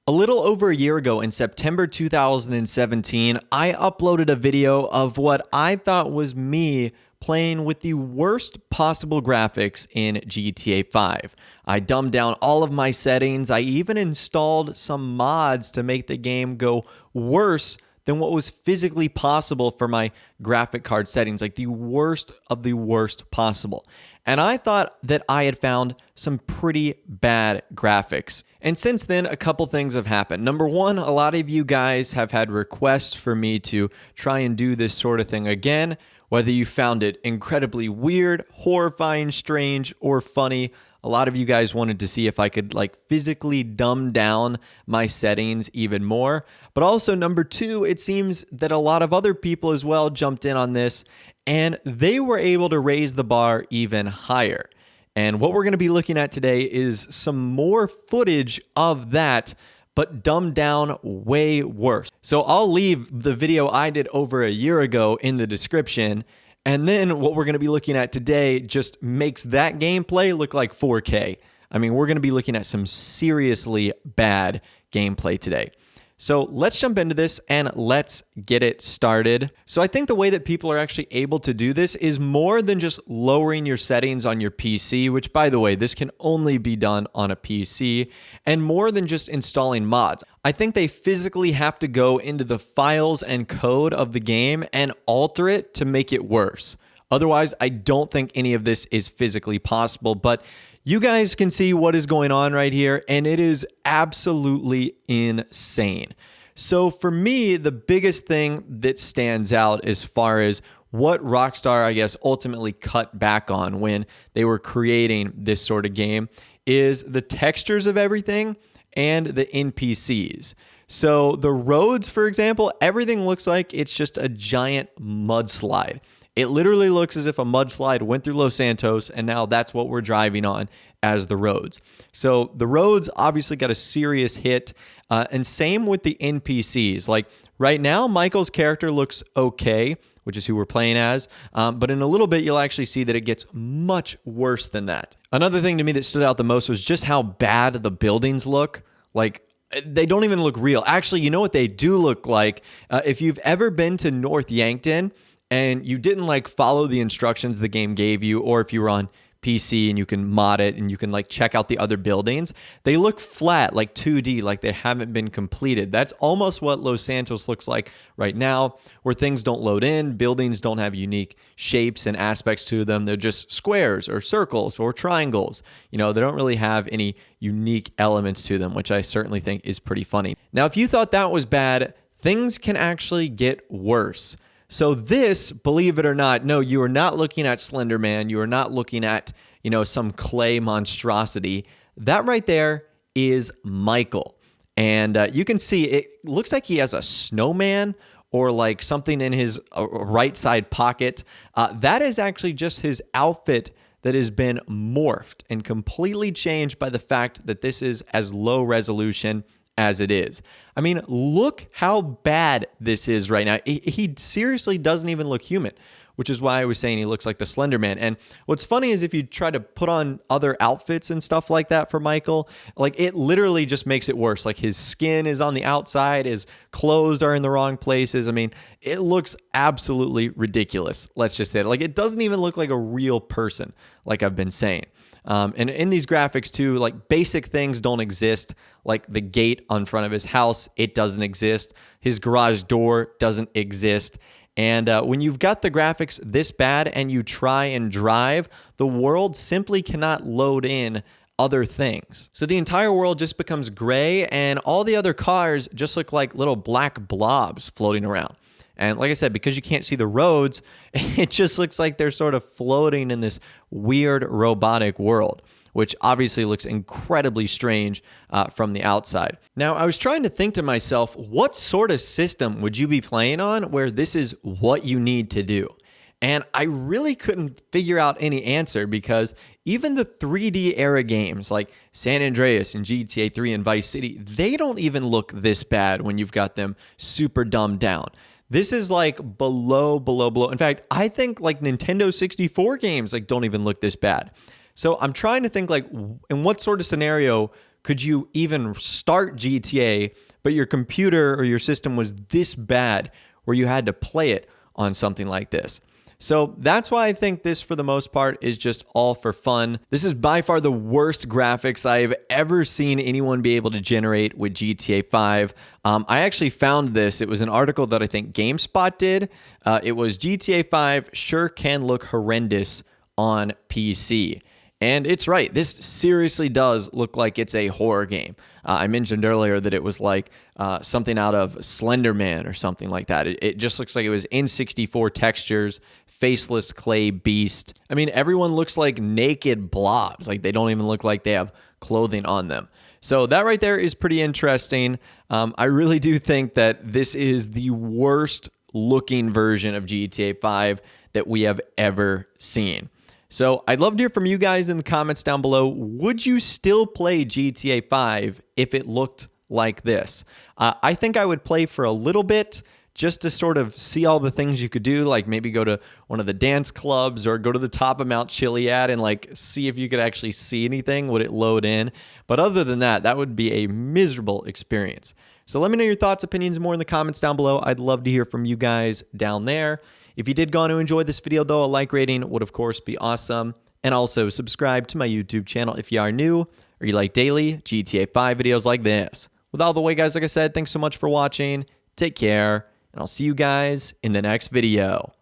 A little over a year ago in September 2017, I uploaded a video of what I thought was me playing with the worst possible graphics in GTA 5. I dumbed down all of my settings. I even installed some mods to make the game go worse than what was physically possible for my graphic card settings, like the worst of the worst possible. And I thought that I had found some pretty bad graphics. And since then, a couple things have happened. Number one, a lot of you guys have had requests for me to try and do this sort of thing again, whether you found it incredibly weird, horrifying, strange, or funny. A lot of you guys wanted to see if I could physically dumb down my settings even more. But also number two, it seems that a lot of other people as well jumped in on this and they were able to raise the bar even higher. And what we're going to be looking at today is some more footage of that, but dumbed down way worse. So I'll leave the video I did over a year ago in the description. And then what we're going to be looking at today just makes that gameplay look like 4K. I mean, we're going to be looking at some seriously bad gameplay today. So let's jump into this and let's get it started. So I think the way that people are actually able to do this is more than just lowering your settings on your PC, which by the way, this can only be done on a PC, and more than just installing mods. I think they physically have to go into the files and code of the game and alter it to make it worse. Otherwise, I don't think any of this is physically possible, but you guys can see what is going on right here, and it is absolutely insane. So for me, the biggest thing that stands out as far as what Rockstar, I guess, ultimately cut back on when they were creating this sort of game is the textures of everything and the NPCs. So the roads, for example, everything looks like it's just a giant mudslide. It literally looks as if a mudslide went through Los Santos, and now that's what we're driving on as the roads. So the roads obviously got a serious hit, and same with the NPCs. Like right now, Michael's character looks okay, which is who we're playing as, but in a little bit, you'll actually see that it gets much worse than that. Another thing to me that stood out the most was just how bad the buildings look. Like, they don't even look real. Actually, you know what they do look like? If you've ever been to North Yankton, and you didn't follow the instructions the game gave you, or if you were on PC and you can mod it and you can check out the other buildings, they look flat, like 2D, like they haven't been completed. That's almost what Los Santos looks like right now, where things don't load in, buildings don't have unique shapes and aspects to them. They're just squares or circles or triangles. You know, they don't really have any unique elements to them, which I certainly think is pretty funny. Now, if you thought that was bad, things can actually get worse. So this, believe it or not, no, you are not looking at Slender Man. You are not looking at, some clay monstrosity. That right there is Michael. And you can see it looks like he has a snowman or something in his right side pocket. That is actually just his outfit that has been morphed and completely changed by the fact that this is as low resolution as it is. I mean, look how bad this is right now. He seriously doesn't even look human, which is why I was saying he looks like the Slender Man. And what's funny is if you try to put on other outfits and stuff like that for Michael, it literally just makes it worse. His skin is on the outside, his clothes are in the wrong places. I mean, it looks absolutely ridiculous. Let's just say it. It doesn't even look like a real person, like I've been saying. And in these graphics too, basic things don't exist, like the gate on front of his house, it doesn't exist. His garage door doesn't exist. And when you've got the graphics this bad and you try and drive, the world simply cannot load in other things. So the entire world just becomes gray and all the other cars just look like little black blobs floating around. And like I said, because you can't see the roads, it just looks like they're sort of floating in this weird robotic world, which obviously looks incredibly strange from the outside. Now, I was trying to think to myself, what sort of system would you be playing on where this is what you need to do? And I really couldn't figure out any answer because even the 3D era games like San Andreas and GTA 3 and Vice City, they don't even look this bad when you've got them super dumbed down. This is below. In fact, I think Nintendo 64 games don't even look this bad. So I'm trying to think in what sort of scenario could you even start GTA, but your computer or your system was this bad where you had to play it on something like this? So that's why I think this, for the most part, is just all for fun. This is by far the worst graphics I've ever seen anyone be able to generate with GTA 5. I actually found this. It was an article that I think GameSpot did. It was GTA 5 sure can look horrendous on PC. And it's right. This seriously does look like it's a horror game. I mentioned earlier that it was like something out of Slender Man or something like that. It just looks like it was N64 textures, faceless clay beast. I mean, everyone looks like naked blobs. Like, they don't even look like they have clothing on them. So that right there is pretty interesting. I really do think that this is the worst looking version of GTA 5 that we have ever seen. So I'd love to hear from you guys in the comments down below. Would you still play GTA 5 if it looked like this? I think I would play for a little bit just to sort of see all the things you could do, like maybe go to one of the dance clubs or go to the top of Mount Chiliad and like see if you could actually see anything. Would it load in? But other than that, that would be a miserable experience. So let me know your thoughts, opinions more in the comments down below. I'd love to hear from you guys down there. If you did go on to enjoy this video, though, a like rating would, of course, be awesome. And also subscribe to my YouTube channel if you are new or you like daily GTA 5 videos like this. With all the way, guys, like I said, thanks so much for watching. Take care, and I'll see you guys in the next video.